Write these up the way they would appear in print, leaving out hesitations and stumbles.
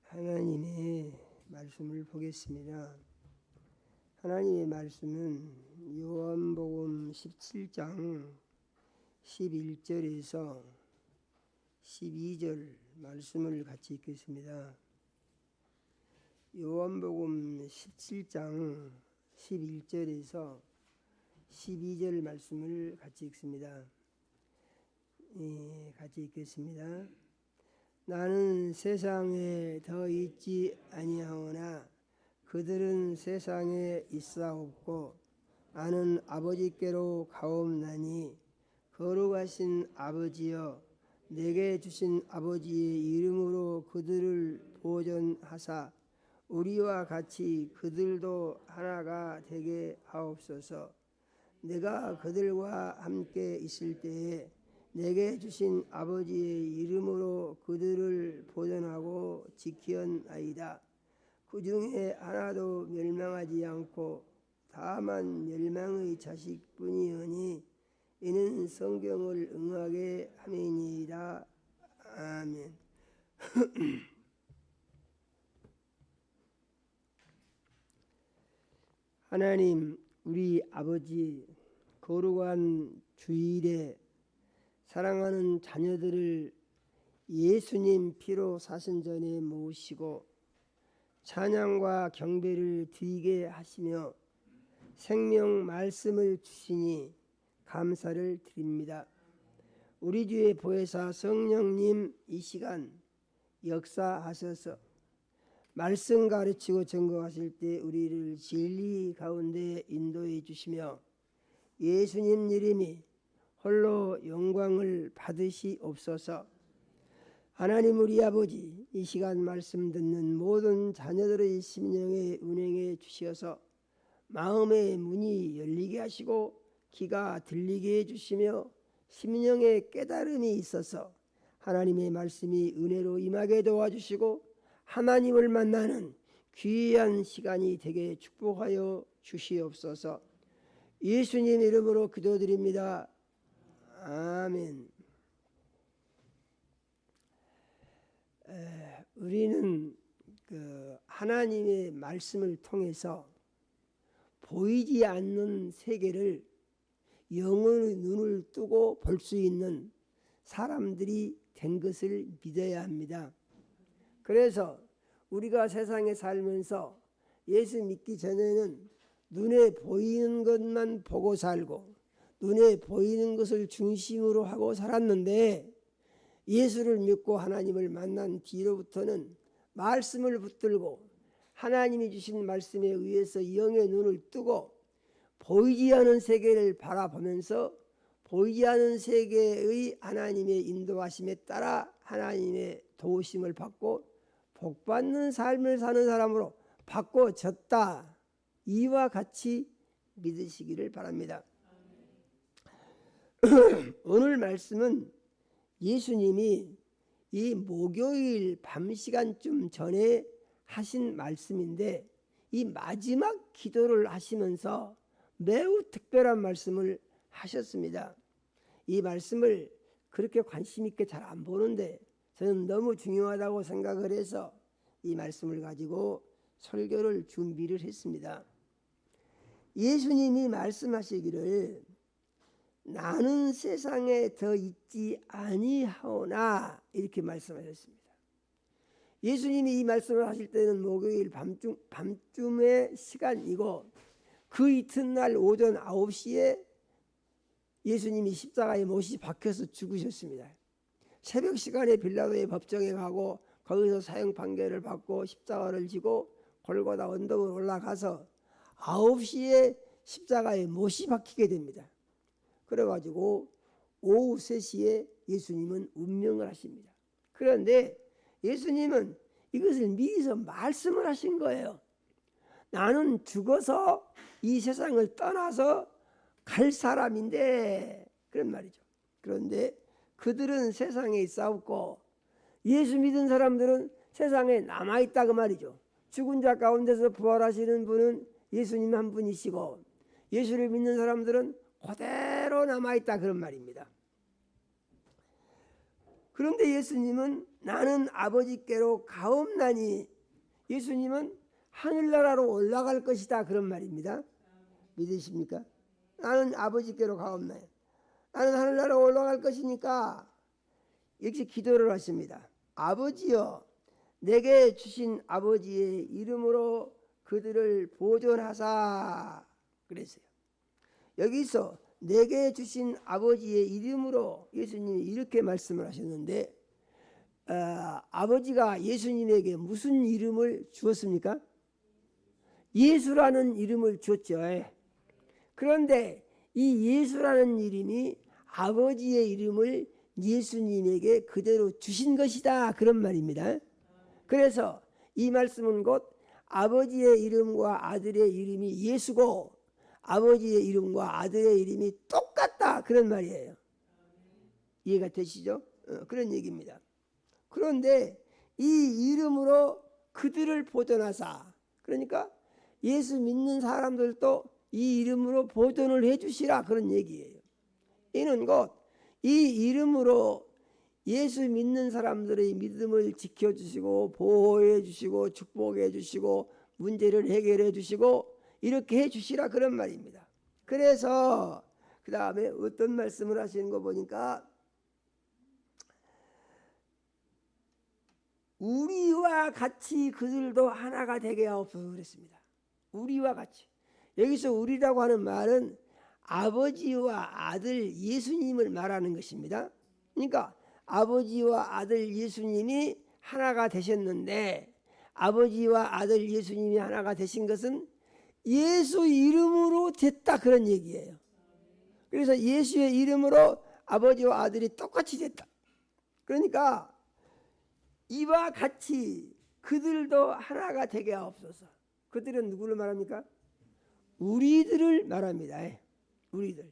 하나님의 말씀을 보겠습니다. 하나님의 말씀은 요한복음 17장 11절에서 12절 말씀을 같이 읽겠습니다. 요한복음 17장 11절에서 12절 말씀을 같이 읽습니다. 같이 읽겠습니다. 나는 세상에 더 있지 아니하오나 그들은 세상에 있사옵고 나는 아버지께로 가옵나니 거룩하신 아버지여 내게 주신 아버지의 이름으로 그들을 보존하사 우리와 같이 그들도 하나가 되게 하옵소서. 내가 그들과 함께 있을 때에 내게 주신 아버지의 이름으로 그들을 보존하고 지키었나이다. 그 중에 하나도 멸망하지 않고 다만 멸망의 자식뿐이오니 이는 성경을 응하게 함이니이다. 아멘. 하나님 우리 아버지, 거룩한 주일에 사랑하는 자녀들을 예수님 피로 사순전에 모시고 찬양과 경배를 드리게 하시며 생명 말씀을 주시니 감사를 드립니다. 우리 주의 보혜사 성령님 이 시간 역사하셔서 말씀 가르치고 증거하실 때 우리를 진리 가운데 인도해 주시며 예수님 이름이 홀로 영광을 받으시옵소서. 하나님 우리 아버지, 이 시간 말씀 듣는 모든 자녀들의 심령에 운행해 주시어서 마음의 문이 열리게 하시고 귀가 들리게 해주시며 심령의 깨달음이 있어서 하나님의 말씀이 은혜로 임하게 도와주시고 하나님을 만나는 귀한 시간이 되게 축복하여 주시옵소서. 예수님 이름으로 기도드립니다. 아멘. 우리는 하나님의 말씀을 통해서 보이지 않는 세계를 영혼의 눈을 뜨고 볼 수 있는 사람들이 된 것을 믿어야 합니다. 그래서 우리가 세상에 살면서 예수 믿기 전에는 눈에 보이는 것만 보고 살고 눈에 보이는 것을 중심으로 하고 살았는데 예수를 믿고 하나님을 만난 뒤로부터는 말씀을 붙들고 하나님이 주신 말씀에 의해서 영의 눈을 뜨고 보이지 않은 세계를 바라보면서 보이지 않은 세계의 하나님의 인도하심에 따라 하나님의 도우심을 받고 복받는 삶을 사는 사람으로 바꿔졌다. 이와 같이 믿으시기를 바랍니다. 오늘 말씀은 예수님이 이 목요일 밤 시간쯤 전에 하신 말씀인데 이 마지막 기도를 하시면서 매우 특별한 말씀을 하셨습니다. 이 말씀을 그렇게 관심 있게 잘 안 보는데 저는 너무 중요하다고 생각을 해서 이 말씀을 가지고 설교를 준비를 했습니다. 예수님이 말씀하시기를 나는 세상에 더 있지 아니하오나 이렇게 말씀하셨습니다. 예수님이 이 말씀을 하실 때는 목요일 밤쯤의 시간이고 그 이튿날 오전 9시에 예수님이 십자가에 못이 박혀서 죽으셨습니다. 새벽 시간에 빌라도의 법정에 가고 거기서 사형 판결을 받고 십자가를 지고 골고다 언덕을 올라가서 9시에 십자가에 못이 박히게 됩니다. 그래가지고 오후 3시에 예수님은 운명을 하십니다. 그런데 예수님은 이것을 미리서 말씀을 하신 거예요. 나는 죽어서 이 세상을 떠나서 갈 사람인데 그런 말이죠. 그런데 그들은 세상에 있사옵고 예수 믿은 사람들은 세상에 남아있다 그 말이죠. 죽은 자 가운데서 부활하시는 분은 예수님 한 분이시고 예수를 믿는 사람들은 그대로 남아있다 그런 말입니다. 그런데 예수님은 나는 아버지께로 가옵나니, 예수님은 하늘나라로 올라갈 것이다 그런 말입니다. 믿으십니까? 나는 아버지께로 가옵나니, 나는 하늘나라로 올라갈 것이니까 이렇게 기도를 하십니다. 아버지여, 내게 주신 아버지의 이름으로 그들을 보존하사 그랬어요. 여기서 내게 주신 아버지의 이름으로 예수님이 이렇게 말씀을 하셨는데, 아버지가 예수님에게 무슨 이름을 주었습니까? 예수라는 이름을 주었죠. 그런데 이 예수라는 이름이 아버지의 이름을 예수님에게 그대로 주신 것이다 그런 말입니다. 그래서 이 말씀은 곧 아버지의 이름과 아들의 이름이 예수고 아버지의 이름과 아들의 이름이 똑같다 그런 말이에요. 이해가 되시죠? 그런 얘기입니다. 그런데 이 이름으로 그들을 보존하사, 그러니까 예수 믿는 사람들도 이 이름으로 보존을 해주시라 그런 얘기예요. 이는 곧 이 이름으로 예수 믿는 사람들의 믿음을 지켜주시고 보호해 주시고 축복해 주시고 문제를 해결해 주시고 이렇게 해 주시라 그런 말입니다. 그래서 그 다음에 어떤 말씀을 하시는 거 보니까 우리와 같이 그들도 하나가 되게 하옵소서 그랬습니다. 우리와 같이. 여기서 우리라고 하는 말은 아버지와 아들 예수님을 말하는 것입니다. 그러니까 아버지와 아들 예수님이 하나가 되셨는데, 아버지와 아들 예수님이 하나가 되신 것은 예수 이름으로 됐다 그런 얘기예요. 그래서 예수의 이름으로 아버지와 아들이 똑같이 됐다. 그러니까 이와 같이 그들도 하나가 되게 하옵소서. 그들은 누구를 말합니까? 우리들을 말합니다. 우리들,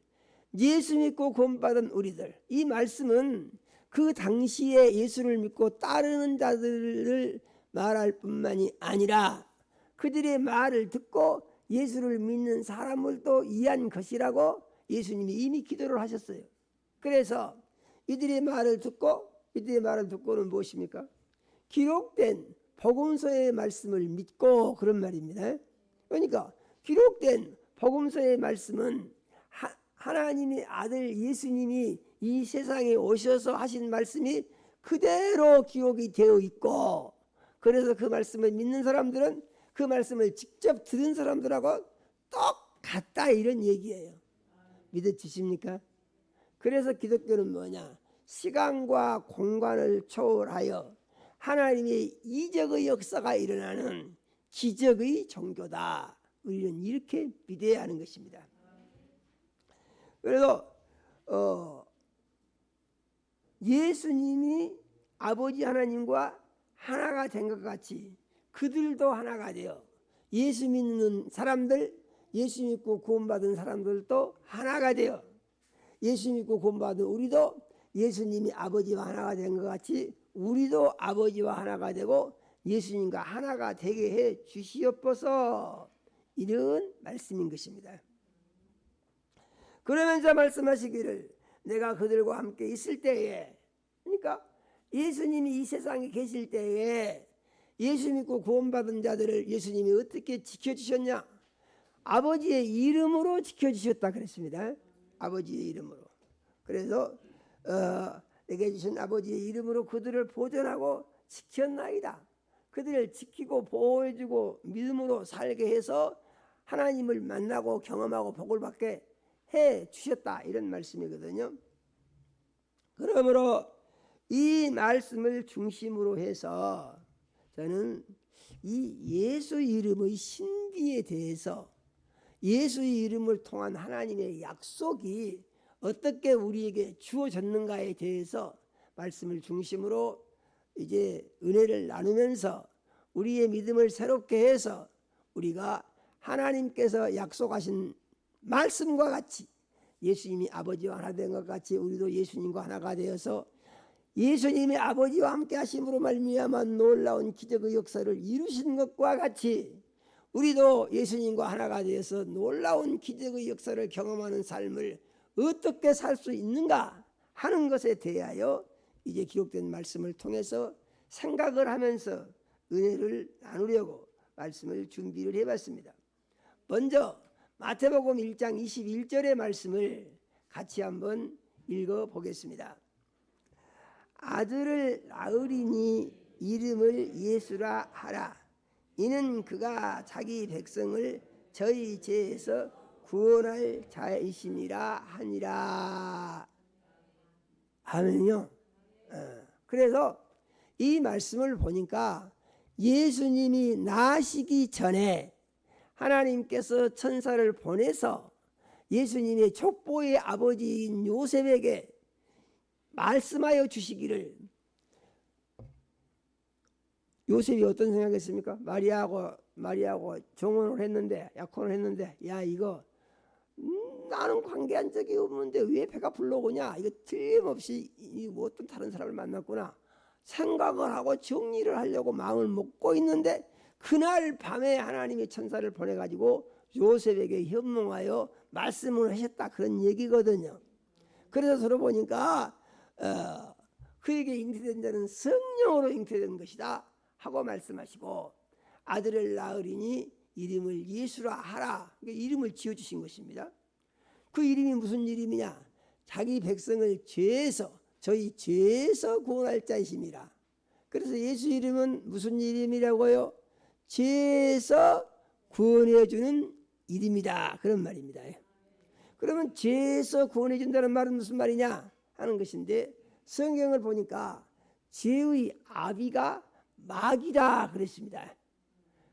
예수 믿고 구원받은 우리들. 이 말씀은 그 당시에 예수를 믿고 따르는 자들을 말할 뿐만이 아니라 그들의 말을 듣고 예수를 믿는 사람을도 이해한 것이라고 예수님이 이미 기도를 하셨어요. 그래서 이들의 말을 듣고는 무엇입니까? 기록된 복음서의 말씀을 믿고 그런 말입니다. 그러니까 기록된 복음서의 말씀은 하나님의 아들 예수님이 이 세상에 오셔서 하신 말씀이 그대로 기록이 되어 있고, 그래서 그 말씀을 믿는 사람들은 그 말씀을 직접 들은 사람들하고 똑같다 이런 얘기예요. 믿어지십니까? 그래서 기독교는 뭐냐? 시간과 공간을 초월하여 하나님의 이적의 역사가 일어나는 기적의 종교다. 우리는 이렇게 믿어야 하는 것입니다. 그래서 예수님이 아버지 하나님과 하나가 된 것 같이 그들도 하나가 되어 예수 믿는 사람들, 예수 믿고 구원받은 사람들도 하나가 되어 예수 믿고 구원받은 우리도 예수님이 아버지와 하나가 된 것 같이 우리도 아버지와 하나가 되고 예수님과 하나가 되게 해 주시옵소서, 이런 말씀인 것입니다. 그러면서 말씀하시기를 내가 그들과 함께 있을 때에, 그러니까 예수님이 이 세상에 계실 때에 예수 믿고 구원받은 자들을 예수님이 어떻게 지켜주셨냐? 아버지의 이름으로 지켜주셨다 그랬습니다. 아버지의 이름으로. 그래서 내게 주신 아버지의 이름으로 그들을 보존하고 지켰나이다. 그들을 지키고 보호해주고 믿음으로 살게 해서 하나님을 만나고 경험하고 복을 받게 해 주셨다, 이런 말씀이거든요. 그러므로 이 말씀을 중심으로 해서 저는 이 예수 이름의 신비에 대해서, 예수의 이름을 통한 하나님의 약속이 어떻게 우리에게 주어졌는가에 대해서 말씀을 중심으로 이제 은혜를 나누면서 우리의 믿음을 새롭게 해서 우리가 하나님께서 약속하신 말씀과 같이 예수님이 아버지와 하나 된 것 같이 우리도 예수님과 하나가 되어서 예수님의 아버지와 함께 하심으로 말미암아 놀라운 기적의 역사를 이루신 것과 같이 우리도 예수님과 하나가 되어서 놀라운 기적의 역사를 경험하는 삶을 어떻게 살 수 있는가 하는 것에 대하여 이제 기록된 말씀을 통해서 생각을 하면서 은혜를 나누려고 말씀을 준비를 해봤습니다. 먼저 마태복음 1장 21절의 말씀을 같이 한번 읽어보겠습니다. 아들을 낳으리니 이름을 예수라 하라. 이는 그가 자기 백성을 저희 죄에서 구원할 자이심이라 하니라. 아멘요. 그래서 이 말씀을 보니까 예수님이 나시기 전에 하나님께서 천사를 보내서 예수님의 족보의 아버지인 요셉에게 말씀하여 주시기를, 요셉이 어떤 생각했습니까? 마리아하고 정혼을 했는데, 약혼을 했는데, 야 이거 나는 관계한 적이 없는데 왜 배가 불러오냐, 이거 틀림없이 어떤 다른 사람을 만났구나 생각을 하고 정리를 하려고 마음을 먹고 있는데, 그날 밤에 하나님의 천사를 보내가지고 요셉에게 현몽하여 말씀을 하셨다, 그런 얘기거든요. 그래서 들어보니까 그에게 잉태된 자는 성령으로 잉태된 것이다 하고 말씀하시고, 아들을 낳으리니 이름을 예수라 하라, 그러니까 이름을 지어주신 것입니다. 그 이름이 무슨 이름이냐, 자기 백성을 죄에서, 저희 죄에서 구원할 자이심이라. 그래서 예수 이름은 무슨 이름이라고요? 죄에서 구원해 주는 이름이다, 그런 말입니다. 그러면 죄에서 구원해 준다는 말은 무슨 말이냐 하는 것인데, 성경을 보니까 죄의 아비가 마귀다 그랬습니다.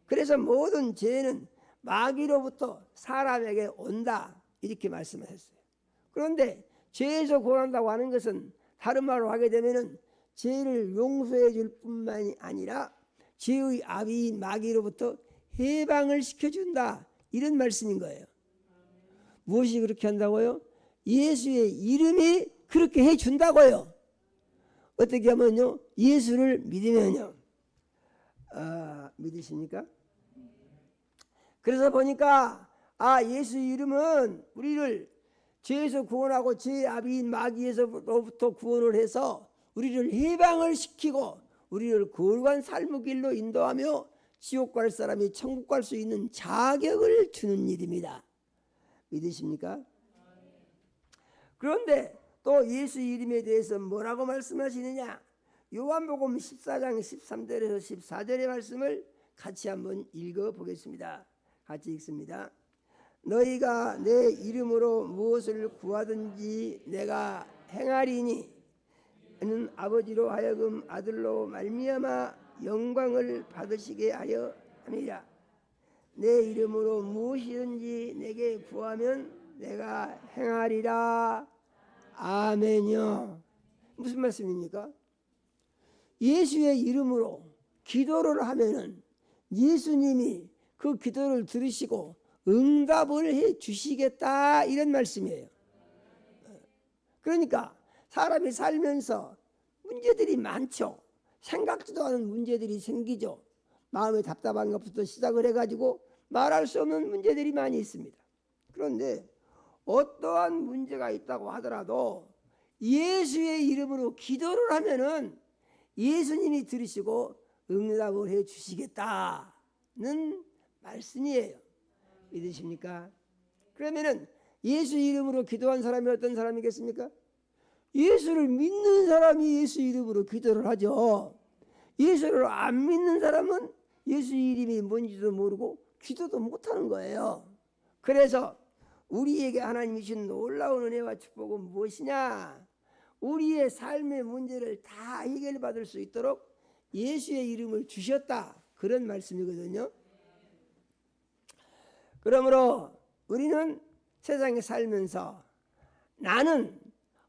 그래서 모든 죄는 마귀로부터 사람에게 온다, 이렇게 말씀하셨어요. 그런데 죄에서 구원한다고 하는 것은 다른 말로 하게 되면은 죄를 용서해 줄 뿐만이 아니라 죄의 아비인 마귀로부터 해방을 시켜준다, 이런 말씀인 거예요. 무엇이 그렇게 한다고요? 예수의 이름이 그렇게 해준다고요. 어떻게 하면요, 예수를 믿으면요. 믿으십니까? 그래서 보니까 예수 이름은 우리를 죄에서 구원하고 죄의 아비인 마귀에서로부터 구원을 해서 우리를 해방을 시키고 우리를 거룩한 삶의 길로 인도하며 지옥 갈 사람이 천국 갈 수 있는 자격을 주는 일입니다. 믿으십니까? 그런데 또 예수 이름에 대해서 뭐라고 말씀하시느냐, 요한복음 14장 13절에서 14절의 말씀을 같이 한번 읽어보겠습니다. 같이 읽습니다. 너희가 내 이름으로 무엇을 구하든지 내가 행하리니 이는 아버지로 하여금 아들로 말미암아 영광을 받으시게 하려 함이라. 내 이름으로 무엇이든지 내게 구하면 내가 행하리라. 아멘요. 무슨 말씀입니까? 예수의 이름으로 기도를 하면은 예수님이 그 기도를 들으시고 응답을 해 주시겠다, 이런 말씀이에요. 그러니까 사람이 살면서 문제들이 많죠. 생각지도 않은 문제들이 생기죠. 마음에 답답한 것부터 시작을 해가지고 말할 수 없는 문제들이 많이 있습니다. 그런데 어떠한 문제가 있다고 하더라도 예수의 이름으로 기도를 하면은 예수님이 들으시고 응답을 해 주시겠다는 말씀이에요. 믿으십니까? 그러면은 예수 이름으로 기도한 사람이 어떤 사람이겠습니까? 예수를 믿는 사람이 예수 이름으로 기도를 하죠. 예수를 안 믿는 사람은 예수 이름이 뭔지도 모르고 기도도 못하는 거예요. 그래서 우리에게 하나님이 주신 놀라운 은혜와 축복은 무엇이냐? 우리의 삶의 문제를 다 해결받을 수 있도록 예수의 이름을 주셨다, 그런 말씀이거든요. 그러므로 우리는 세상에 살면서 나는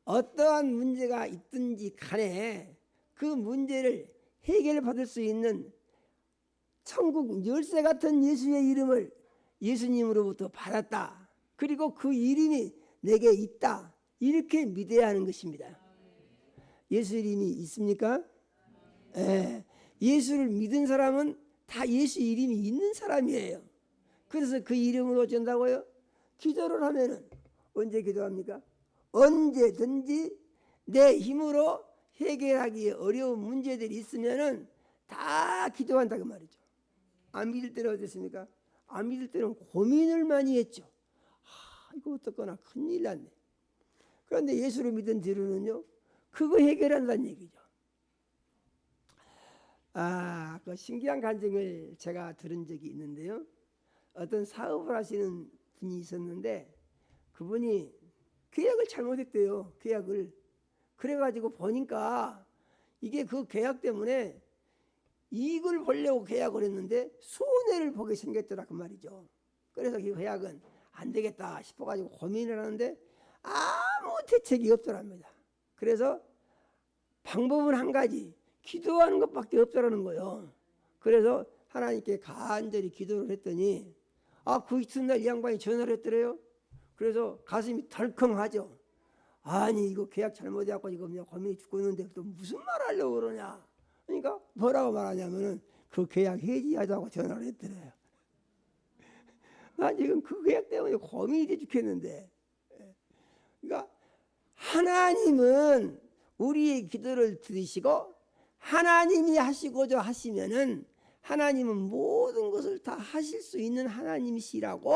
어떠한 문제가 있든지 간에 그 문제를 해결받을 수 있는 천국 열쇠 같은 예수의 이름을 예수님으로부터 받았다, 그리고 그 이름이 내게 있다, 이렇게 믿어야 하는 것입니다. 예수 이름이 있습니까? 예수를 믿은 사람은 다 예수 이름이 있는 사람이에요. 그래서 그 이름으로 전다고요? 기도를 하면은 언제 기도합니까? 언제든지 내 힘으로 해결하기 어려운 문제들이 있으면은 다 기도한다고 말이죠. 안 믿을 때는 어땠습니까? 안 믿을 때는 고민을 많이 했죠. 이거 어떡하나 큰일 났네. 그런데 예수를 믿은 뒤로는요, 그거 해결한다는 얘기죠. 그 신기한 간증을 제가 들은 적이 있는데요. 어떤 사업을 하시는 분이 있었는데 그분이 계약을 잘못했대요. 계약을. 그래가지고 보니까 이게 그 계약 때문에 이익을 보려고 계약을 했는데 손해를 보게 생겼더라 그 말이죠. 그래서 그 계약은 안 되겠다 싶어가지고 고민을 하는데 아무 대책이 없더랍니다. 그래서 방법은 한 가지, 기도하는 것밖에 없더라는 거예요. 그래서 하나님께 간절히 기도를 했더니 그 이튿날 이 양반이 전화를 했더래요. 그래서 가슴이 덜컹하죠. 아니 이거 계약 잘못해갖고 이거 그냥 고민이 죽고 있는데 또 무슨 말 하려고 그러냐. 그러니까 뭐라고 말하냐면은 그 계약 해지하자고 전화를 했더래요. 나 지금 그 계약 때문에 고민이 돼 죽겠는데. 그러니까 하나님은 우리의 기도를 들으시고 하나님이 하시고자 하시면은 하나님은 모든 것을 다 하실 수 있는 하나님이시라고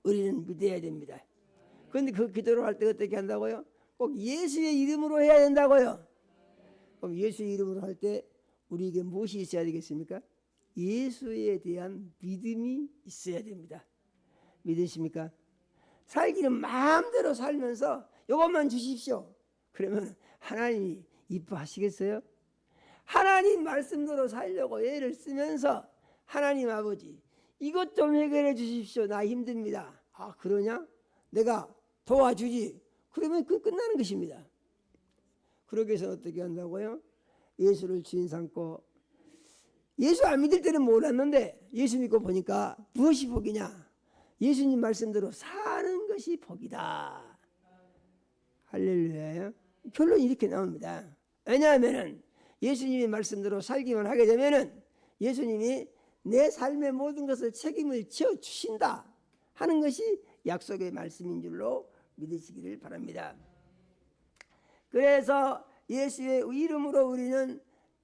우리는 믿어야 됩니다. 그런데 그 기도를 할 때 어떻게 한다고요? 꼭 예수의 이름으로 해야 된다고요. 그럼 예수의 이름으로 할 때 우리에게 무엇이 있어야 되겠습니까? 예수에 대한 믿음이 있어야 됩니다. 믿으십니까? 살기는 마음대로 살면서 이것만 주십시오. 그러면 하나님이 이뻐하시겠어요? 하나님 말씀대로 살려고 애를 쓰면서 하나님 아버지 이것 좀 해결해 주십시오. 나 힘듭니다. 그러냐? 내가 도와주지. 그러면 그 끝나는 것입니다. 그러기 위해서 어떻게 한다고요? 예수를 주인 삼고, 예수 안 믿을 때는 몰랐는데 예수 믿고 보니까 무엇이 복이냐? 예수님 말씀대로 사는 것이 복이다. 할렐루야요. 결론이 이렇게 나옵니다. 왜냐하면은 예수님의 말씀대로 살기만 하게 되면은 예수님이 내 삶의 모든 것을 책임을 져 주신다 하는 것이 약속의 말씀인 줄로 믿으시기를 바랍니다. 그래서 예수의 이름으로 우리는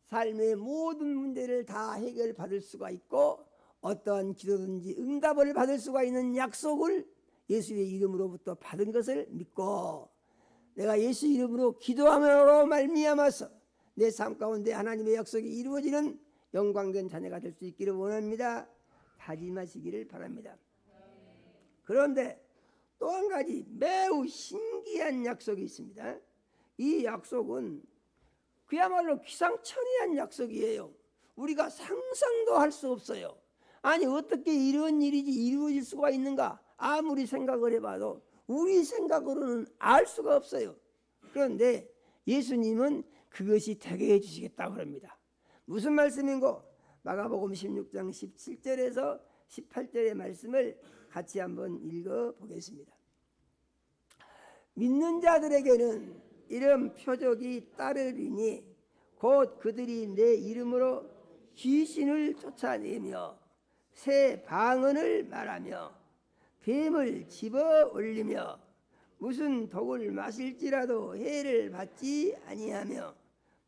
삶의 모든 문제를 다 해결받을 수가 있고 어떠한 기도든지 응답을 받을 수가 있는 약속을 예수의 이름으로부터 받은 것을 믿고 내가 예수 이름으로 기도함으로 말미암아서 내 삶 가운데 하나님의 약속이 이루어지는 영광된 자녀가 될 수 있기를 원합니다. 다짐하시기를 바랍니다. 그런데 또 한 가지 매우 신기한 약속이 있습니다. 이 약속은 그야말로 기상천외한 약속이에요. 우리가 상상도 할 수 없어요. 아니 어떻게 이런 일이 이루어질 수가 있는가? 아무리 생각을 해봐도 우리 생각으로는 알 수가 없어요. 그런데 예수님은 그것이 되게 해주시겠다고 합니다. 무슨 말씀인고? 마가복음 16장 17절에서 18절의 말씀을 같이 한번 읽어보겠습니다. 믿는 자들에게는 이런 표적이 따르리니 곧 그들이 내 이름으로 귀신을 쫓아내며 새 방언을 말하며 뱀을 집어 올리며 무슨 독을 마실지라도 해를 받지 아니하며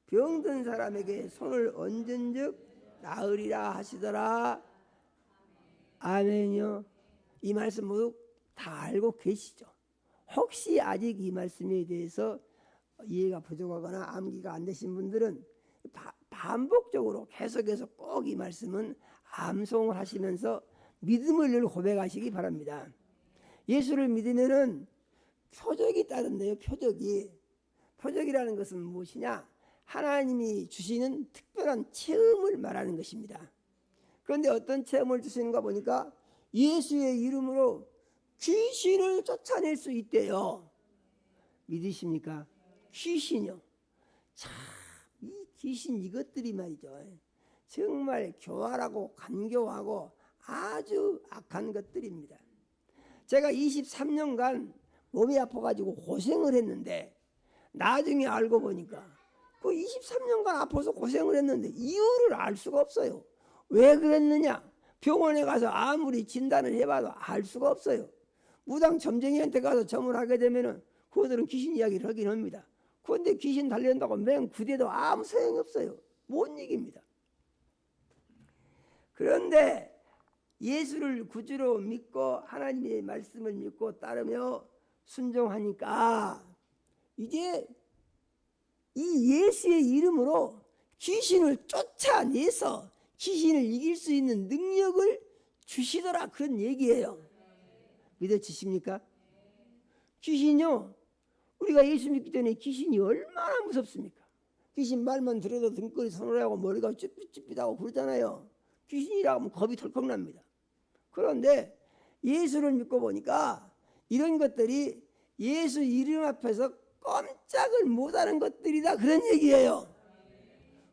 병든 사람에게 손을 얹은 즉 나으리라 하시더라. 아멘요. 이 말씀 모두 다 알고 계시죠? 혹시 아직 이 말씀에 대해서 이해가 부족하거나 암기가 안 되신 분들은 반복적으로 계속해서 꼭 이 말씀은 암송을 하시면서 믿음을 늘 고백하시기 바랍니다. 예수를 믿으면은 표적이 따른대요. 표적이라는 것은 무엇이냐? 하나님이 주시는 특별한 체험을 말하는 것입니다. 그런데 어떤 체험을 주시는가 보니까 예수의 이름으로 귀신을 쫓아낼 수 있대요. 믿으십니까? 귀신이요. 참, 이 귀신 이것들이 말이죠. 정말 교활하고 간교하고 아주 악한 것들입니다. 제가 23년간 몸이 아파가지고 고생을 했는데 나중에 알고 보니까 그 23년간 아파서 고생을 했는데 이유를 알 수가 없어요. 왜 그랬느냐? 병원에 가서 아무리 진단을 해봐도 알 수가 없어요. 무당 점쟁이한테 가서 점을 하게 되면은 그들은 귀신 이야기를 하긴 합니다. 그런데 귀신 달린다고 맹 구대도 아무 소용이 없어요. 못 이깁니다. 그런데 예수를 구주로 믿고 하나님의 말씀을 믿고 따르며 순종하니까 이제 이 예수의 이름으로 귀신을 쫓아내서 귀신을 이길 수 있는 능력을 주시더라, 그런 얘기예요. 믿어지십니까? 귀신요, 우리가 예수 믿기 전에 귀신이 얼마나 무섭습니까? 귀신 말만 들어도 등골이 서늘하고 머리가 쭈삣쭈삣하고 그러잖아요. 귀신이라고 하면 겁이 덜컥 납니다. 그런데 예수를 믿고 보니까 이런 것들이 예수 이름 앞에서 꼼짝을 못하는 것들이다, 그런 얘기예요.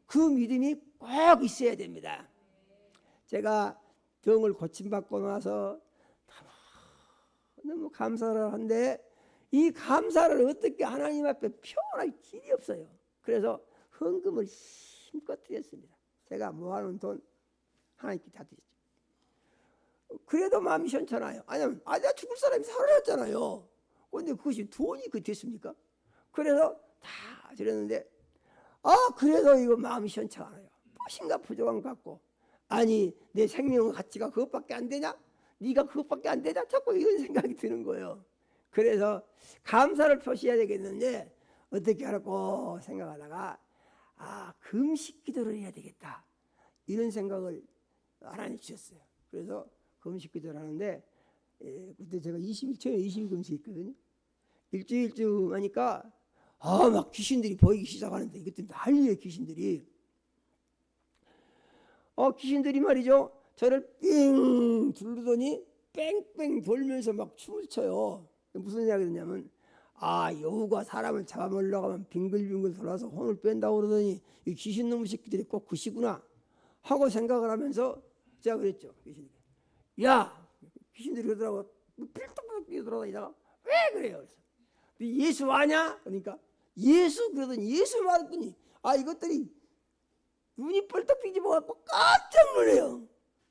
그 믿음이 꼭 있어야 됩니다. 제가 병을 고침받고 나서 너무 감사를 한데 이 감사를 어떻게 하나님 앞에 표현할 길이 없어요. 그래서 헌금을 힘껏 드렸습니다. 제가 모아놓은 돈 하나님께 다 드렸죠. 그래도 마음이 시원찮아요. 아니면 내가 죽을 사람이 살아났잖아요. 그런데 그것이 돈이 됐습니까? 그래서 다 드렸는데 그래도 이거 마음이 시원찮아요. 무엇인가 부족한 것 같고, 아니 내 생명의 가치가 그것밖에 안 되냐? 네가 그것밖에 안 되냐? 자꾸 이런 생각이 드는 거예요. 그래서 감사를 표시해야 되겠는데 어떻게 하라고 생각하다가 금식 기도를 해야 되겠다, 이런 생각을 하나님 주셨어요. 그래서 금식 기도를 하는데 그때 제가 20일 금식했거든요. 일주일쯤 하니까 막 귀신들이 보이기 시작하는데, 이것 때문에 난리예요. 귀신들이 말이죠, 저를 삥 둘르더니 뺑뺑 돌면서 막 춤을 춰요. 무슨 이야기가 되냐면 여우가 사람을 잡아먹으려고 하면 빙글빙글 돌아서 혼을 뺀다고 그러더니 이 귀신놈의 새끼들이 꼭 그시구나 하고 생각을 하면서 제가 그랬죠. 귀신들이 그러더라고. 필떡필떡 뛰어돌아다니다가 왜 그래요? 그래서 예수 아냐? 그러니까 예수, 그러더니 예수 말했더니 이것들이 눈이 뻘떡 뒤집어갖고 깜짝 놀래요.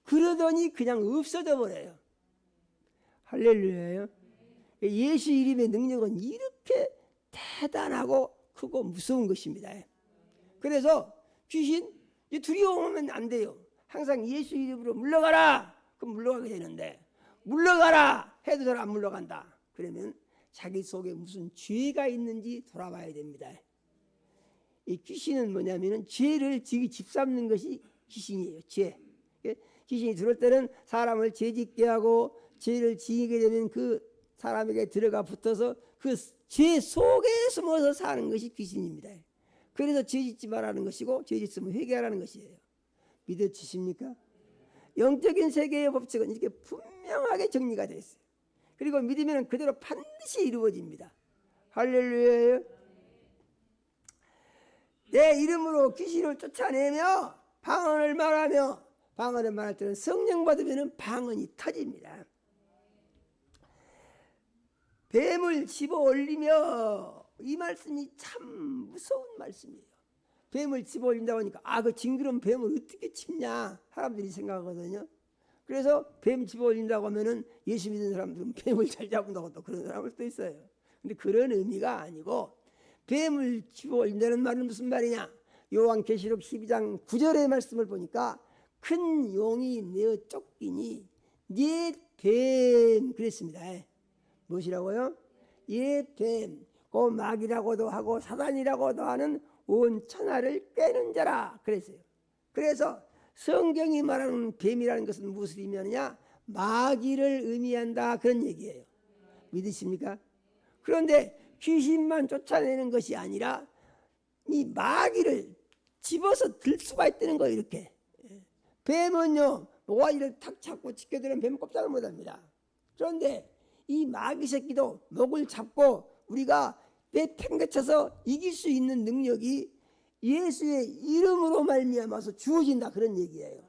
그러더니 그냥 없어져 버려요. 할렐루야예요. 예수 이름의 능력은 이렇게 대단하고 크고 무서운 것입니다. 그래서 귀신 두려워하면 안 돼요. 항상 예수 이름으로 물러가라, 그럼 물러가게 되는데, 물러가라 해도 잘 안 물러간다. 그러면 자기 속에 무슨 죄가 있는지 돌아봐야 됩니다. 이 귀신은 뭐냐면은 죄를 집삼는 것이 귀신이에요. 죄. 귀신이 들어올 때는 사람을 죄짓게 하고 죄를 지게 되면 그 사람에게 들어가 붙어서 그 죄 속에 숨어서 사는 것이 귀신입니다. 그래서 죄짓지 말라는 것이고 죄짓으면 회개하라는 것이에요. 믿어지십니까? 영적인 세계의 법칙은 이렇게 분명하게 정리가 되어 있어요. 그리고 믿으면 그대로 반드시 이루어집니다. 할렐루야예요. 내 이름으로 귀신을 쫓아내며 방언을 말하며, 방언을 말할 때는 성령 받으면 방언이 터집니다. 뱀을 집어 올리며, 이 말씀이 참 무서운 말씀이에요. 뱀을 집어 올린다고 하니까 그 징그러운 뱀을 어떻게 칩냐 사람들이 생각하거든요. 그래서 뱀 집어 올린다고 하면은 예수 믿는 사람들은 뱀을 잘 잡는다고 또 그런 사람을 또 있어요. 근데 그런 의미가 아니고, 뱀을 집어 올린다는 말은 무슨 말이냐? 요한계시록 12장 9절의 말씀을 보니까 큰 용이 내어 쫓기니 옛뱀 그랬습니다. 무엇이라고요? 옛뱀, 그 마귀라고도 하고 사단이라고도 하는 온 천하를 꿰는 자라 그랬어요. 그래서 성경이 말하는 뱀이라는 것은 무슨 의미하느냐? 마귀를 의미한다, 그런 얘기예요. 믿으십니까? 그런데 귀신만 쫓아내는 것이 아니라 이 마귀를 집어서 들 수가 있다는 거예요. 이렇게 뱀은요, 모가지를 탁 잡고 지켜들면 뱀 꼼짝을 못합니다. 그런데 이 마귀 새끼도 목을 잡고 우리가 내팽개쳐서 이길 수 있는 능력이 예수의 이름으로 말미암아서 주어진다, 그런 얘기예요.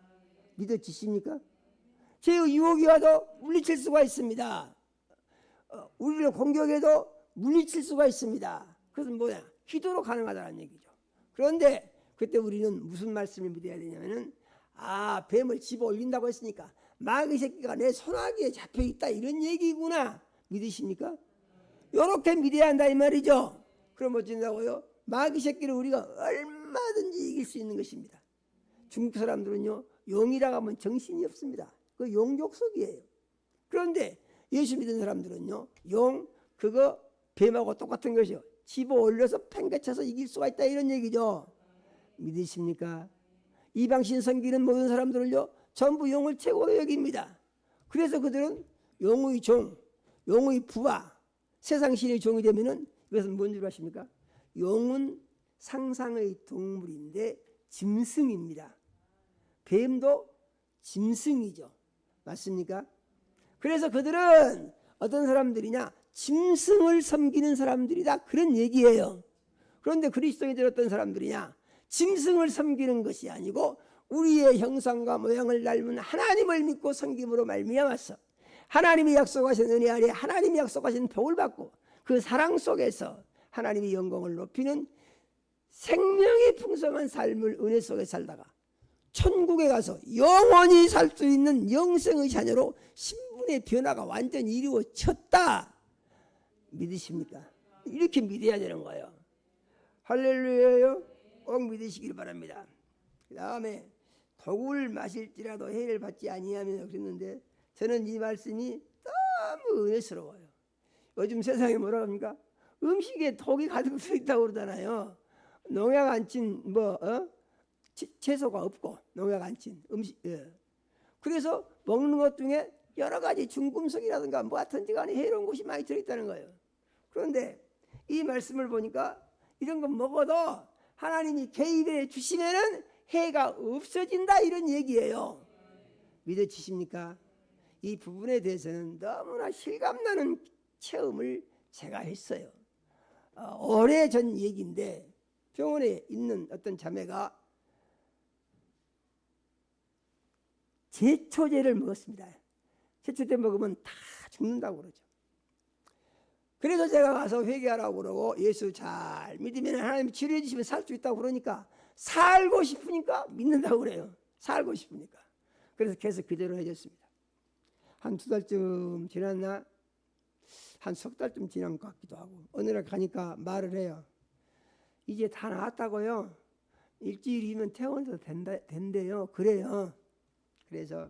믿어지십니까? 죄의 유혹이 와도 물리칠 수가 있습니다. 우리를 공격해도 물리칠 수가 있습니다. 그것은 뭐냐? 기도로 가능하다는 얘기죠. 그런데 그때 우리는 무슨 말씀을 믿어야 되냐면은 뱀을 집어 올린다고 했으니까 마귀 새끼가 내 손아귀에 잡혀있다, 이런 얘기구나. 믿으십니까? 요렇게 믿어야 한다 이 말이죠. 그럼 어쩐다고요? 마귀 새끼를 우리가 얼마든지 이길 수 있는 것입니다. 중국 사람들은요, 용이라고 하면 정신이 없습니다. 그 용족속이에요. 그런데 예수 믿는 사람들은요, 용 그거 뱀하고 똑같은 것이요, 집어 올려서 팽개쳐서 이길 수가 있다, 이런 얘기죠. 믿으십니까? 이방신 섬기는 모든 사람들을요, 전부 용을 최고로 여깁니다. 그래서 그들은 용의 종, 용의 부하, 세상 신의 종이 되면은, 이것은 뭔 줄 아십니까? 용은 상상의 동물인데 짐승입니다. 뱀도 짐승이죠. 맞습니까? 그래서 그들은 어떤 사람들이냐? 짐승을 섬기는 사람들이다, 그런 얘기예요. 그런데 그리스도인들 어떤 사람들이냐? 짐승을 섬기는 것이 아니고 우리의 형상과 모양을 닮은 하나님을 믿고 섬김으로 말미암아서 하나님이 약속하신 은혜 아래 하나님이 약속하신 복을 받고 그 사랑 속에서 하나님의 영광을 높이는 생명이 풍성한 삶을 은혜 속에 살다가 천국에 가서 영원히 살 수 있는 영생의 자녀로 신분의 변화가 완전히 이루어졌다. 믿으십니까? 이렇게 믿어야 되는 거예요. 할렐루야요. 꼭 믿으시길 바랍니다. 그 다음에 독을 마실지라도 해를 받지 아니하며 그랬는데, 저는 이 말씀이 너무 은혜스러워요. 요즘 세상에 뭐라 합니까? 음식에 독이 가득 들어있다고 그러잖아요. 농약 안 친 채소가 없고 농약 안 친 음식. 그래서 먹는 것 중에 여러 가지 중금속이라든가 뭐 하든지 간에 해로운 것이 많이 들어있다는 거예요. 그런데 이 말씀을 보니까 이런 거 먹어도 하나님이 개입해 주시면은 해가 없어진다, 이런 얘기예요. 믿어지십니까? 이 부분에 대해서는 너무나 실감나는 체험을 제가 했어요. 오래전 얘기인데, 병원에 있는 어떤 자매가 제초제를 먹었습니다. 제초제 먹으면 다 죽는다고 그러죠. 그래서 제가 가서 회개하라고 그러고 예수 잘 믿으면 하나님이 치료해 주시면 살 수 있다고 그러니까 살고 싶으니까 믿는다고 그래요. 살고 싶으니까. 그래서 계속 그대로 해줬습니다. 한 2달쯤 지났나? 한 석 달쯤 지난 것 같기도 하고, 어느 날 가니까 말을 해요. 이제 다 나았다고요. 일주일이면 퇴원해도 된대요. 그래요. 그래서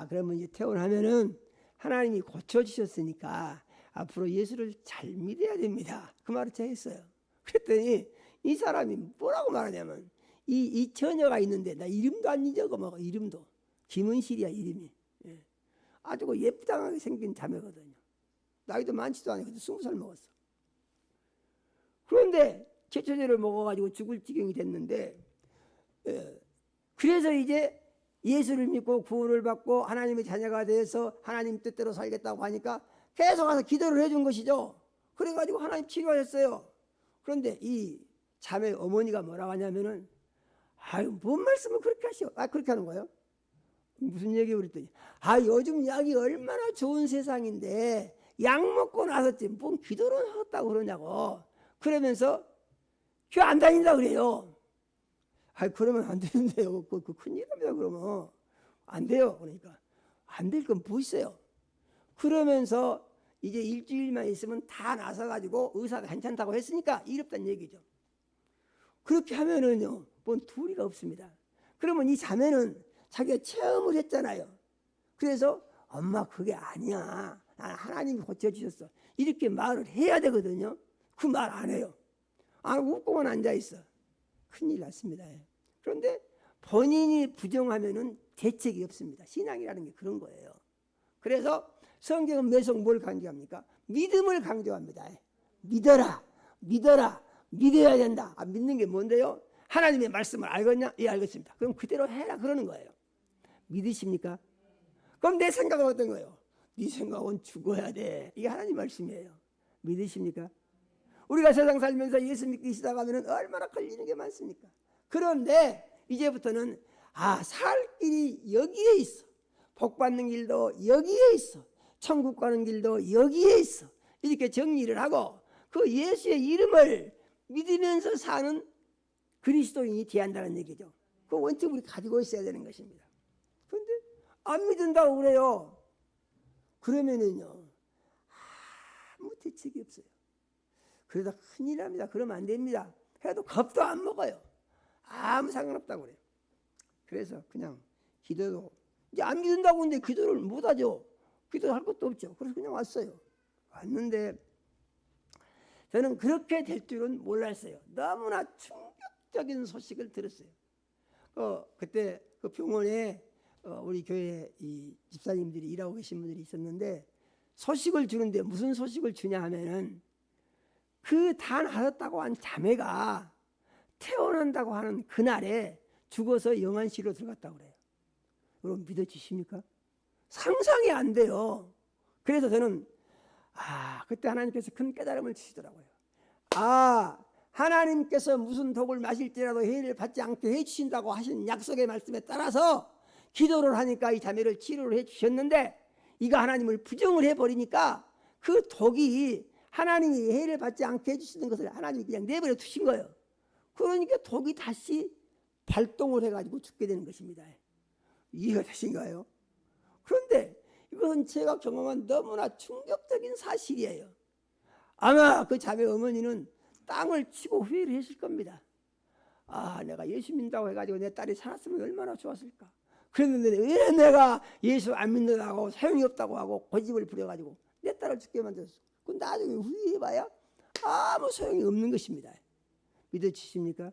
그러면 이제 퇴원하면은 하나님이 고쳐주셨으니까 앞으로 예수를 잘 믿어야 됩니다. 그 말을 제가 했어요. 그랬더니 이 사람이 뭐라고 말하냐면, 이 처녀가 있는데 나 이름도 안 잊어먹어. 이름도 김은실이야, 이름이. 아주 예쁘장하게 생긴 자매거든요. 나이도 많지도 않아요. 그때 20살 먹었어. 그런데 제초제를 먹어가지고 죽을 지경이 됐는데, 그래서 이제 예수를 믿고 구원을 받고 하나님의 자녀가 돼서 하나님 뜻대로 살겠다고 하니까 계속 와서 기도를 해준 것이죠. 그래가지고 하나님 치료하셨어요. 그런데 이 자매 어머니가 뭐라고 하냐면은, 아유, 뭔 말씀을 그렇게 하시오? 그렇게 하는 거예요? 무슨 얘기 그랬더니, 요즘 약이 얼마나 좋은 세상인데 약 먹고 나섰지 뭔 기도를 하겠다고 그러냐고. 그러면서 교회 안 다닌다 그래요. 그러면 안 되는데요. 그 큰일입니다. 그러면 안 돼요. 그러니까 안 될 건 뭐 있어요. 그러면서 이제 일주일만 있으면 다 나서가지고 의사가 괜찮다고 했으니까 이롭다는 얘기죠. 그렇게 하면은요, 뭔 두리가 없습니다. 그러면 이 자매는 자기가 체험을 했잖아요. 그래서 엄마 그게 아니야, 난 하나님이 고쳐주셨어, 이렇게 말을 해야 되거든요. 그 말 안 해요. 웃고만 앉아있어. 큰일 났습니다. 그런데 본인이 부정하면은 대책이 없습니다. 신앙이라는 게 그런 거예요. 그래서 성경은 매속 뭘 강조합니까? 믿음을 강조합니다. 믿어라, 믿어라, 믿어야 된다. 믿는 게 뭔데요? 하나님의 말씀을 알겠냐? 예, 알겠습니다. 그럼 그대로 해라, 그러는 거예요. 믿으십니까? 그럼 내 생각은 어떤 거예요? 네 생각은 죽어야 돼. 이게 하나님 말씀이에요. 믿으십니까? 우리가 세상 살면서 예수 믿기 시작하면 얼마나 걸리는 게 많습니까? 그런데 이제부터는 살 길이 여기에 있어. 복 받는 길도 여기에 있어. 천국 가는 길도 여기에 있어. 이렇게 정리를 하고 그 예수의 이름을 믿으면서 사는 그리스도인이 돼야한다는 얘기죠. 그 원칙 우리 가지고 있어야 되는 것입니다. 그런데 안 믿는다고 그래요. 그러면은요, 아무 대책이 없어요. 그러다 큰일 납니다. 그러면 안 됩니다. 해도 겁도 안 먹어요. 아무 상관없다고 그래요. 그래서 그냥 기도도 이제 안 믿는다고 하는데 기도를 못하죠. 기도할 것도 없죠. 그래서 그냥 왔어요. 왔는데 저는 그렇게 될 줄은 몰랐어요. 너무나 충격적인 소식을 들었어요. 그때 그 병원에 우리 교회 이 집사님들이 일하고 계신 분들이 있었는데 소식을 주는데 무슨 소식을 주냐 하면은 그 다 나았다고 한 자매가 태어난다고 하는 그날에 죽어서 영안실로 들어갔다고 그래요. 여러분 믿어지십니까? 상상이 안 돼요. 그래서 저는 그때 하나님께서 큰 깨달음을 주시더라고요. 하나님께서 무슨 독을 마실지라도 해를 받지 않게 해주신다고 하신 약속의 말씀에 따라서 기도를 하니까 이 자매를 치료를 해주셨는데 이가 하나님을 부정을 해버리니까 그 독이 하나님이 해를 받지 않게 해주시는 것을 하나님이 그냥 내버려 두신 거예요. 그러니까 독이 다시 발동을 해가지고 죽게 되는 것입니다. 이해가 되신가요? 그런데 이것은 제가 경험한 너무나 충격적인 사실이에요. 아마 그 자매 어머니는 땅을 치고 후회를 했을 겁니다. 내가 예수 믿는다고 해가지고 내 딸이 살았으면 얼마나 좋았을까. 그랬는데 왜 내가 예수 안 믿는다고 소용이 없다고 하고 고집을 부려가지고 내 딸을 죽게 만들었어. 그 나중에 후회해봐야 아무 소용이 없는 것입니다. 믿어지십니까?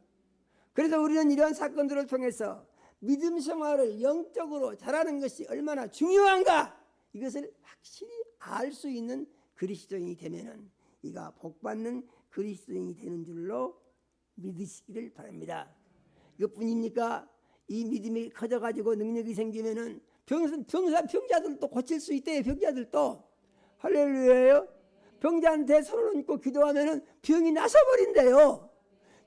그래서 우리는 이런 사건들을 통해서 믿음 생활을 영적으로 잘하는 것이 얼마나 중요한가 이것을 확실히 알 수 있는 그리스도인이 되면은 이가 복받는 그리스도인이 되는 줄로 믿으시기를 바랍니다. 이것뿐입니까? 이 믿음이 커져가지고 능력이 생기면은 병자들도 고칠 수 있대요. 병자들도 할렐루야예요. 병자한테 손을 얹고 기도하면은 병이 나서버린대요.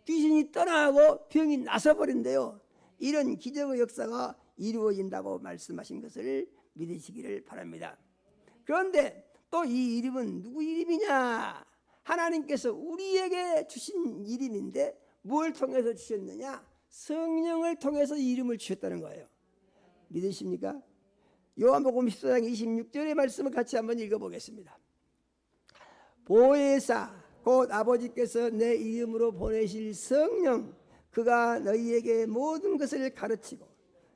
귀신이 떠나고 병이 나서버린대요. 이런 기적의 역사가 이루어진다고 말씀하신 것을 믿으시기를 바랍니다. 그런데 또 이 이름은 누구 이름이냐? 하나님께서 우리에게 주신 이름인데 뭘 통해서 주셨느냐? 성령을 통해서 이름을 주셨다는 거예요. 믿으십니까? 요한복음 14장 26절의 말씀을 같이 한번 읽어보겠습니다. 보혜사 곧 아버지께서 내 이름으로 보내실 성령 그가 너희에게 모든 것을 가르치고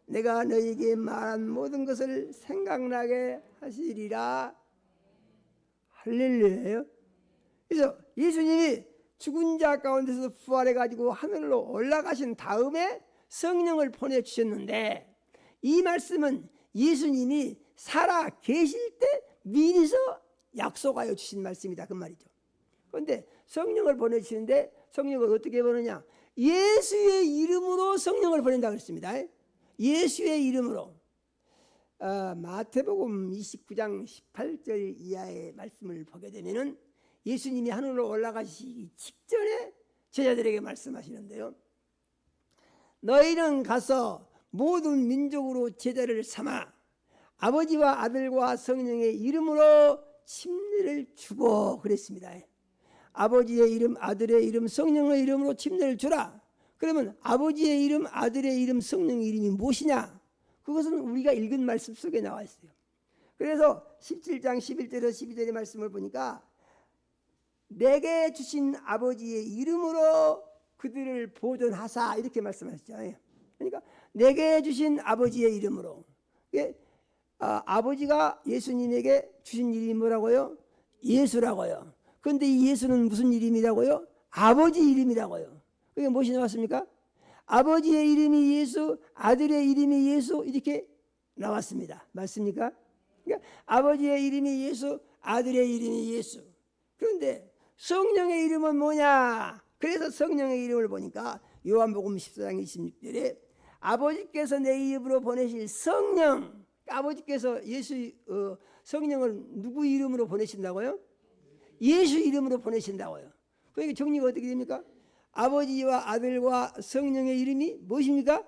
내가 너희에게 말한 모든 것을 생각나게 하시리라. 할렐루야예요. 그래서 예수님이 죽은 자 가운데서 부활해가지고 하늘로 올라가신 다음에 성령을 보내주셨는데 이 말씀은 예수님이 살아 계실 때 미리서 약속하여 주신 말씀이다 그 말이죠. 그런데 성령을 보내주시는데 성령을 어떻게 보내냐? 예수의 이름으로 성령을 보낸다 그랬습니다. 예수의 이름으로. 마태복음 29장 18절 이하의 말씀을 보게 되면은 예수님이 하늘로 올라가시기 직전에 제자들에게 말씀하시는데요. 너희는 가서 모든 민족으로 제자를 삼아 아버지와 아들과 성령의 이름으로 침례를 주고 그랬습니다. 아버지의 이름, 아들의 이름, 성령의 이름으로 침례를 주라. 그러면 아버지의 이름, 아들의 이름, 성령의 이름이 무엇이냐? 그것은 우리가 읽은 말씀 속에 나와 있어요. 그래서 17장 11절에서 12절의 말씀을 보니까 내게 주신 아버지의 이름으로 그들을 보존하사 이렇게 말씀하셨잖아요. 그러니까 내게 주신 아버지의 이름으로. 아버지가 예수님에게 주신 이름이 뭐라고요? 예수라고요. 그런데 이 예수는 무슨 이름이라고요? 아버지 이름이라고요. 그게 무엇이 나왔습니까? 아버지의 이름이 예수, 아들의 이름이 예수 이렇게 나왔습니다. 맞습니까? 그러니까 아버지의 이름이 예수, 아들의 이름이 예수. 그런데 성령의 이름은 뭐냐? 그래서 성령의 이름을 보니까 요한복음 14장 26절에 아버지께서 내 입으로 보내실 성령, 아버지께서 성령을 누구 이름으로 보내신다고요? 예수 이름으로 보내신다고요. 그러니까 정리가 어떻게 됩니까? 아버지와 아들과 성령의 이름이 무엇입니까?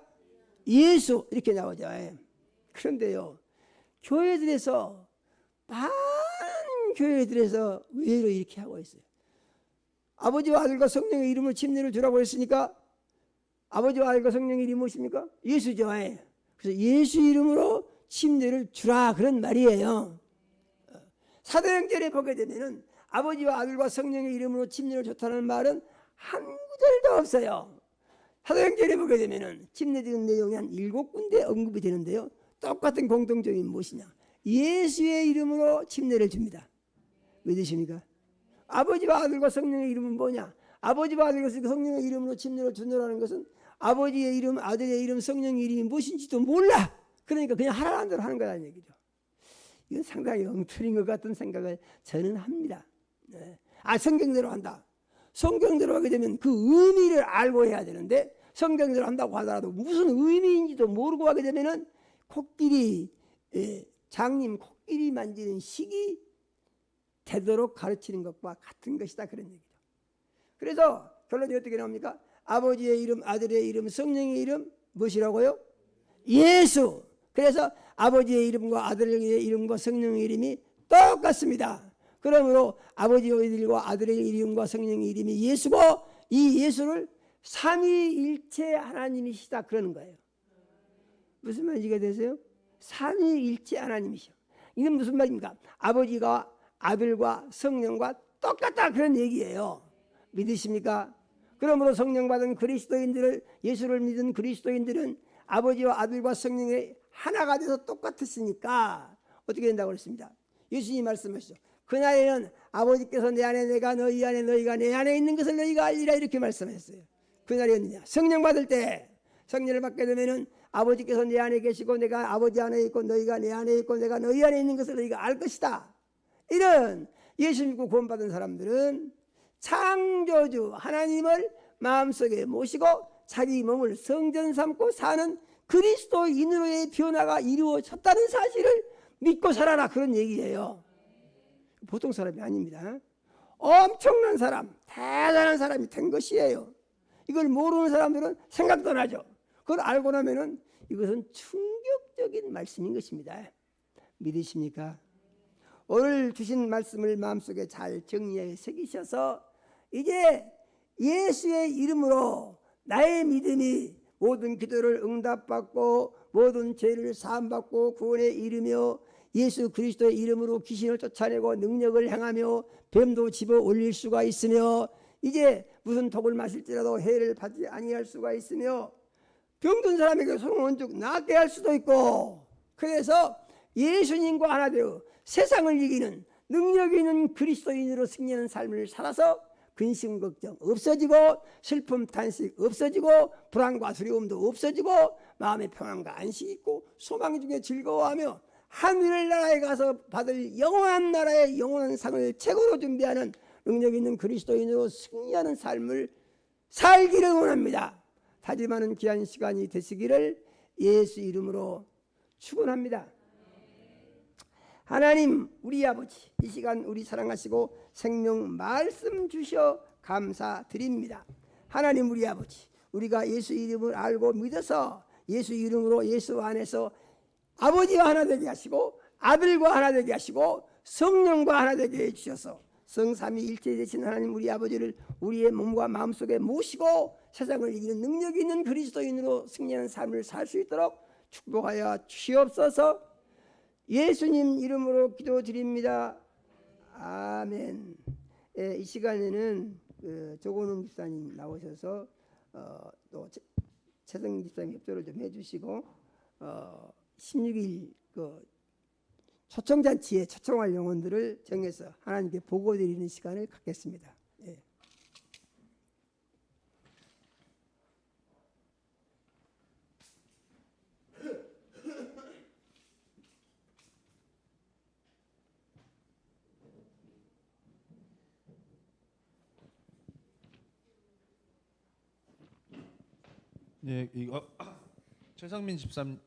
예수 이렇게 나오죠. 그런데요, 교회들에서 많은 교회들에서 의외로 이렇게 하고 있어요. 아버지와 아들과 성령의 이름으로 침례를 주라고 했으니까 아버지와 아들과 성령의 이름이 무엇입니까? 예수죠. 그래서 예수 이름으로 침례를 주라 그런 말이에요. 사도행전에 보게 되면은 아버지와 아들과 성령의 이름으로 침례를 줬다는 말은 한 구절도 없어요. 사도행전에 보게 되면은 침례된 내용이 한 7군데 언급이 되는데요. 똑같은 공통점이 무엇이냐? 예수의 이름으로 침례를 줍니다. 믿으십니까? 아버지와 아들과 성령의 이름은 뭐냐? 아버지와 아들과 성령의 이름으로 침례를 준다는 것은 아버지의 이름, 아들의 이름, 성령의 이름이 무엇인지도 몰라. 그러니까 그냥 하라는 대로 하는 거라는 얘기죠. 이건 상당히 엉터리인 것 같은 생각을 저는 합니다. 성경대로 한다. 성경대로 하게 되면 그 의미를 알고 해야 되는데 성경대로 한다고 하더라도 무슨 의미인지도 모르고 하게 되면은 코끼리 장님 코끼리 만지는 식이 되도록 가르치는 것과 같은 것이다 그런 얘기죠. 그래서 결론이 어떻게 나옵니까? 아버지의 이름, 아들의 이름, 성령의 이름 무엇이라고요? 예수. 그래서 아버지의 이름과 아들의 이름과 성령의 이름이 똑같습니다. 그러므로 아버지의 이름과 아들의 이름과 성령의 이름이 예수고 이 예수를 삼위일체 하나님이시다 그러는 거예요. 무슨 말인지 이해되세요? 삼위일체 하나님이시오. 이건 무슨 말입니까? 아버지가 아들과 성령과 똑같다 그런 얘기예요. 믿으십니까? 그러므로 성령 받은 그리스도인들을 예수를 믿은 그리스도인들은 아버지와 아들과 성령의 하나가 돼서 똑같았으니까 어떻게 된다고 그랬습니다. 예수님이 말씀하시죠. 그날에는 아버지께서 내 안에 내가 너희 안에 너희가 내 안에 있는 것을 너희가 알리라 이렇게 말씀하셨어요. 그날이 언제냐? 성령 받을 때 성령을 받게 되면은 아버지께서 내 안에 계시고 내가 아버지 안에 있고 너희가 내 안에 있고 내가 너희 안에 있는 것을 너희가 알 것이다. 이런 예수 믿고 구원받은 사람들은 창조주 하나님을 마음속에 모시고 자기 몸을 성전 삼고 사는 그리스도인으로의 변화가 이루어졌다는 사실을 믿고 살아라 그런 얘기예요. 보통 사람이 아닙니다. 엄청난 사람, 대단한 사람이 된 것이에요. 이걸 모르는 사람들은 생각도 나죠. 그걸 알고 나면은 이것은 충격적인 말씀인 것입니다. 믿으십니까? 오늘 주신 말씀을 마음속에 잘 정리해 새기셔서 이제 예수의 이름으로 나의 믿음이 모든 기도를 응답받고 모든 죄를 사함받고 구원에 이르며 예수 그리스도의 이름으로 귀신을 쫓아내고 능력을 행하며 뱀도 집어 올릴 수가 있으며 이제 무슨 독을 마실지라도 해를 받지 아니할 수가 있으며 병든 사람에게 손을 얹고 낫게 할 수도 있고 그래서 예수님과 하나 되어 세상을 이기는 능력 있는 그리스도인으로 승리하는 삶을 살아서 근심 걱정 없어지고 슬픔 탄식 없어지고 불안과 두려움도 없어지고 마음의 평안과 안식이 있고 소망 중에 즐거워하며 하늘나라에 가서 받을 영원한 나라의 영원한 상을 최고로 준비하는 능력 있는 그리스도인으로 승리하는 삶을 살기를 원합니다. 다짐하는 귀한 시간이 되시기를 예수 이름으로 축원합니다. 하나님 우리 아버지 이 시간 우리 사랑하시고 생명 말씀 주셔 감사드립니다. 하나님 우리 아버지 우리가 예수 이름을 알고 믿어서 예수 이름으로 예수 안에서 아버지와 하나 되게 하시고 아들과 하나 되게 하시고 성령과 하나 되게 해주셔서 성삼위일체 되신 하나님 우리 아버지를 우리의 몸과 마음속에 모시고 세상을 이기는 능력 있는 그리스도인으로 승리하는 삶을 살 수 있도록 축복하여 주시옵소서. 예수님 이름으로 기도드립니다. 아멘. 이 시간에는 조건웅 집사님 나오셔서 또 최성 집사님 협조를 좀 해주시고 16일 초청잔치에 초청할 영혼들을 정해서 하나님께 보고드리는 시간을 갖겠습니다. 네, 이거 최상민 집사님